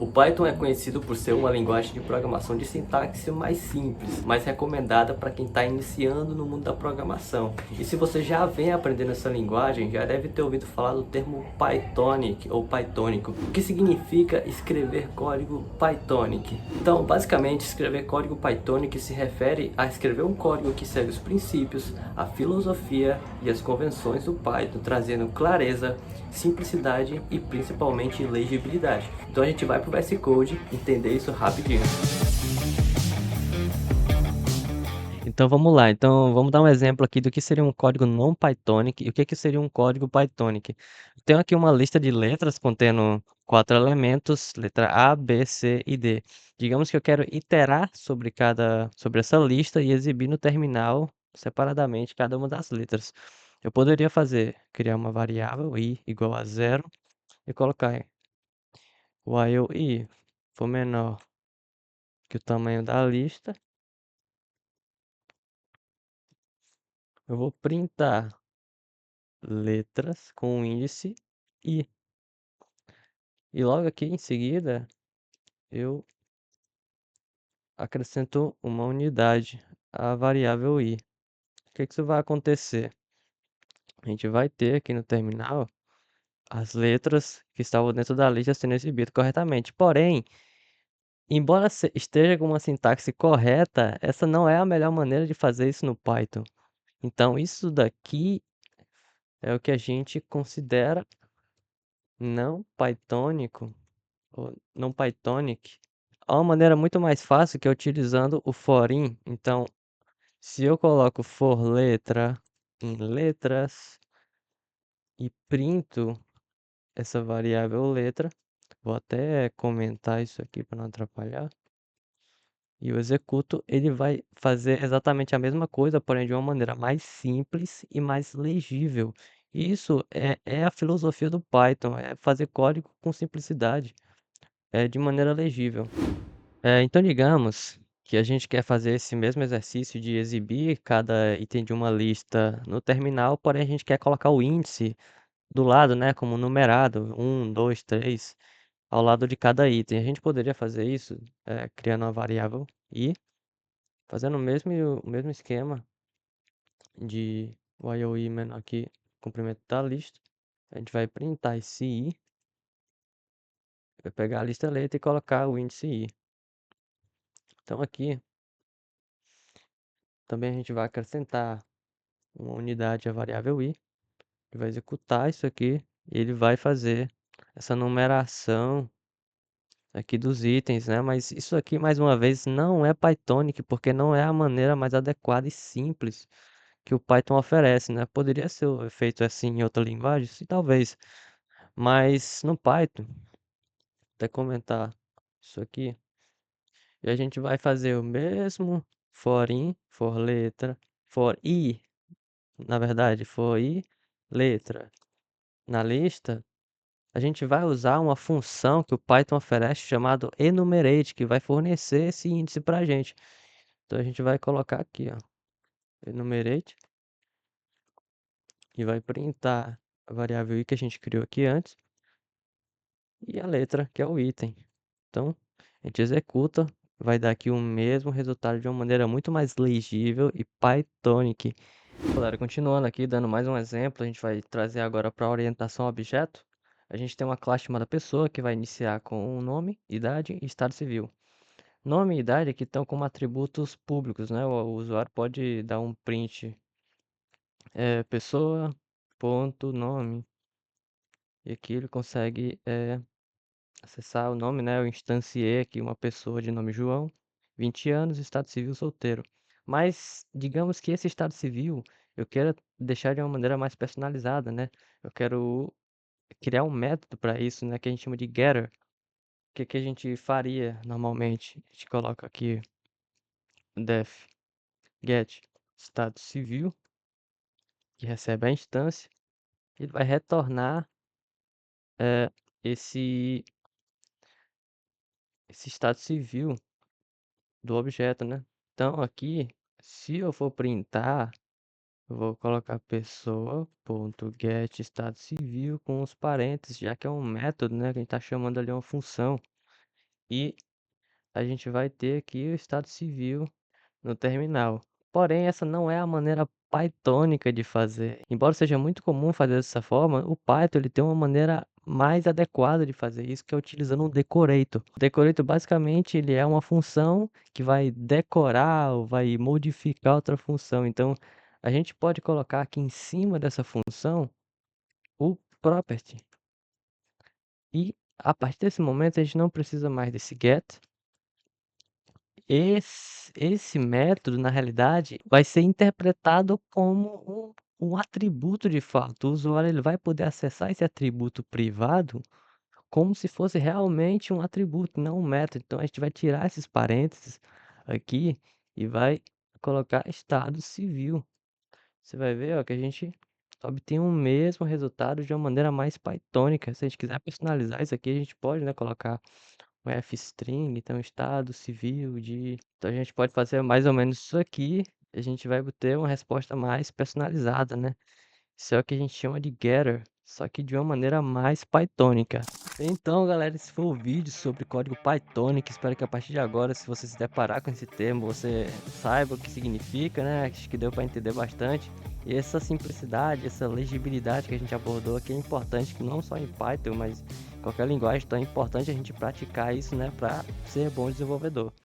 O Python é conhecido por ser uma linguagem de programação de sintaxe mais simples, mais recomendada para quem está iniciando no mundo da programação. E se você já vem aprendendo essa linguagem, já deve ter ouvido falar do termo Pythonic ou Pythonico, que significa escrever código Pythonic. Então, basicamente, escrever código Pythonic se refere a escrever um código que segue os princípios, a filosofia e as convenções do Python, trazendo clareza, simplicidade e principalmente legibilidade. Então a gente vai pro VS Code entender isso rapidinho. Então vamos lá. Então vamos dar um exemplo aqui do que seria um código não Pythonic e o que seria um código Pythonic. Tenho aqui uma lista de letras contendo 4 elementos, letra A, B, C e D. Digamos que eu quero iterar sobre essa lista e exibir no terminal separadamente cada uma das letras. Eu poderia criar uma variável i igual a 0 e colocar while i for menor que o tamanho da lista, eu vou printar letras com o índice i. E logo aqui em seguida, eu acrescento uma unidade à variável i. O que isso vai acontecer? A gente vai ter aqui no terminal as letras que estavam dentro da lista sendo exibidas corretamente. Porém, embora esteja com uma sintaxe correta, essa não é a melhor maneira de fazer isso no Python. Então, isso daqui é o que a gente considera não pythonico ou não Pythonic. Há uma maneira muito mais fácil que é utilizando o for-in. Então, se eu coloco for letra em letras e printo essa variável letra, vou até comentar isso aqui para não atrapalhar. E eu executo, ele vai fazer exatamente a mesma coisa, porém de uma maneira mais simples e mais legível. Isso é a filosofia do Python, é fazer código com simplicidade, de maneira legível. Então, digamos que a gente quer fazer esse mesmo exercício de exibir cada item de uma lista no terminal, porém a gente quer colocar o índice do lado, né, como numerado, 1, 2, 3, ao lado de cada item. A gente poderia fazer isso, criando uma variável i, fazendo o mesmo esquema de while i menor que comprimento da lista. A gente vai printar esse i, vai pegar a lista letra e colocar o índice i. Então aqui também a gente vai acrescentar uma unidade à variável i, ele vai executar isso aqui e ele vai fazer essa numeração aqui dos itens, né? Mas isso aqui, mais uma vez, não é Pythonic, porque não é a maneira mais adequada e simples que o Python oferece, né? Poderia ser feito assim em outra linguagem? Sim, talvez. Mas no Python, até comentar isso aqui, e a gente vai fazer o mesmo for in, for letra, for i, na verdade, for i, letra, na lista, a gente vai usar uma função que o Python oferece chamado enumerate, que vai fornecer esse índice para a gente. Então a gente vai colocar aqui, ó, enumerate, e vai printar a variável i que a gente criou aqui antes, e a letra, que é o item. Então, a gente executa, vai dar aqui o mesmo resultado de uma maneira muito mais legível e Pythonic. Galera, continuando aqui, dando mais um exemplo, a gente vai trazer agora para a orientação a objeto. A gente tem uma classe chamada pessoa, que vai iniciar com um nome, idade e estado civil. Nome e idade aqui estão como atributos públicos, né? O usuário pode dar um print, pessoa, ponto, nome, e aqui ele consegue acessar o nome, né? Eu instanciei aqui uma pessoa de nome João, 20 anos, estado civil solteiro. Mas digamos que esse estado civil eu quero deixar de uma maneira mais personalizada, né? Eu quero criar um método para isso, né? Que a gente chama de getter. O que a gente faria normalmente? A gente coloca aqui def get estado civil, que recebe a instância, ele vai retornar eh, esse, esse estado civil do objeto, né? Então aqui, se eu for printar, eu vou colocar pessoa.get estado civil com os parênteses, já que é um método, né? Que a gente está chamando ali uma função. e a gente vai ter aqui o estado civil no terminal. Porém, essa não é a maneira pythônica de fazer. Embora seja muito comum fazer dessa forma, o Python ele tem uma maneira mais adequada de fazer isso, que é utilizando um decorator. O decorator basicamente ele é uma função que vai decorar ou vai modificar outra função. Então, a gente pode colocar aqui em cima dessa função o property. E a partir desse momento a gente não precisa mais desse get. Esse método, na realidade, vai ser interpretado como um atributo de fato. O usuário ele vai poder acessar esse atributo privado como se fosse realmente um atributo, não um método. Então a gente vai tirar esses parênteses aqui e vai colocar estado civil. Você vai ver, ó, que a gente obtém o mesmo resultado de uma maneira mais pythônica. Se a gente quiser personalizar isso aqui, a gente pode, né, colocar um F-string, então estado civil de... Então a gente pode fazer mais ou menos isso aqui, e a gente vai ter uma resposta mais personalizada, né? Isso é o que a gente chama de getter, só que de uma maneira mais pythônica. Então, galera, esse foi o vídeo sobre código Pythonic. Espero que a partir de agora, se você se deparar com esse termo, você saiba o que significa, né? Acho que deu para entender bastante. E essa simplicidade, essa legibilidade que a gente abordou aqui é importante, que não só em Python, mas em qualquer linguagem, então é importante a gente praticar isso, né, para ser bom desenvolvedor.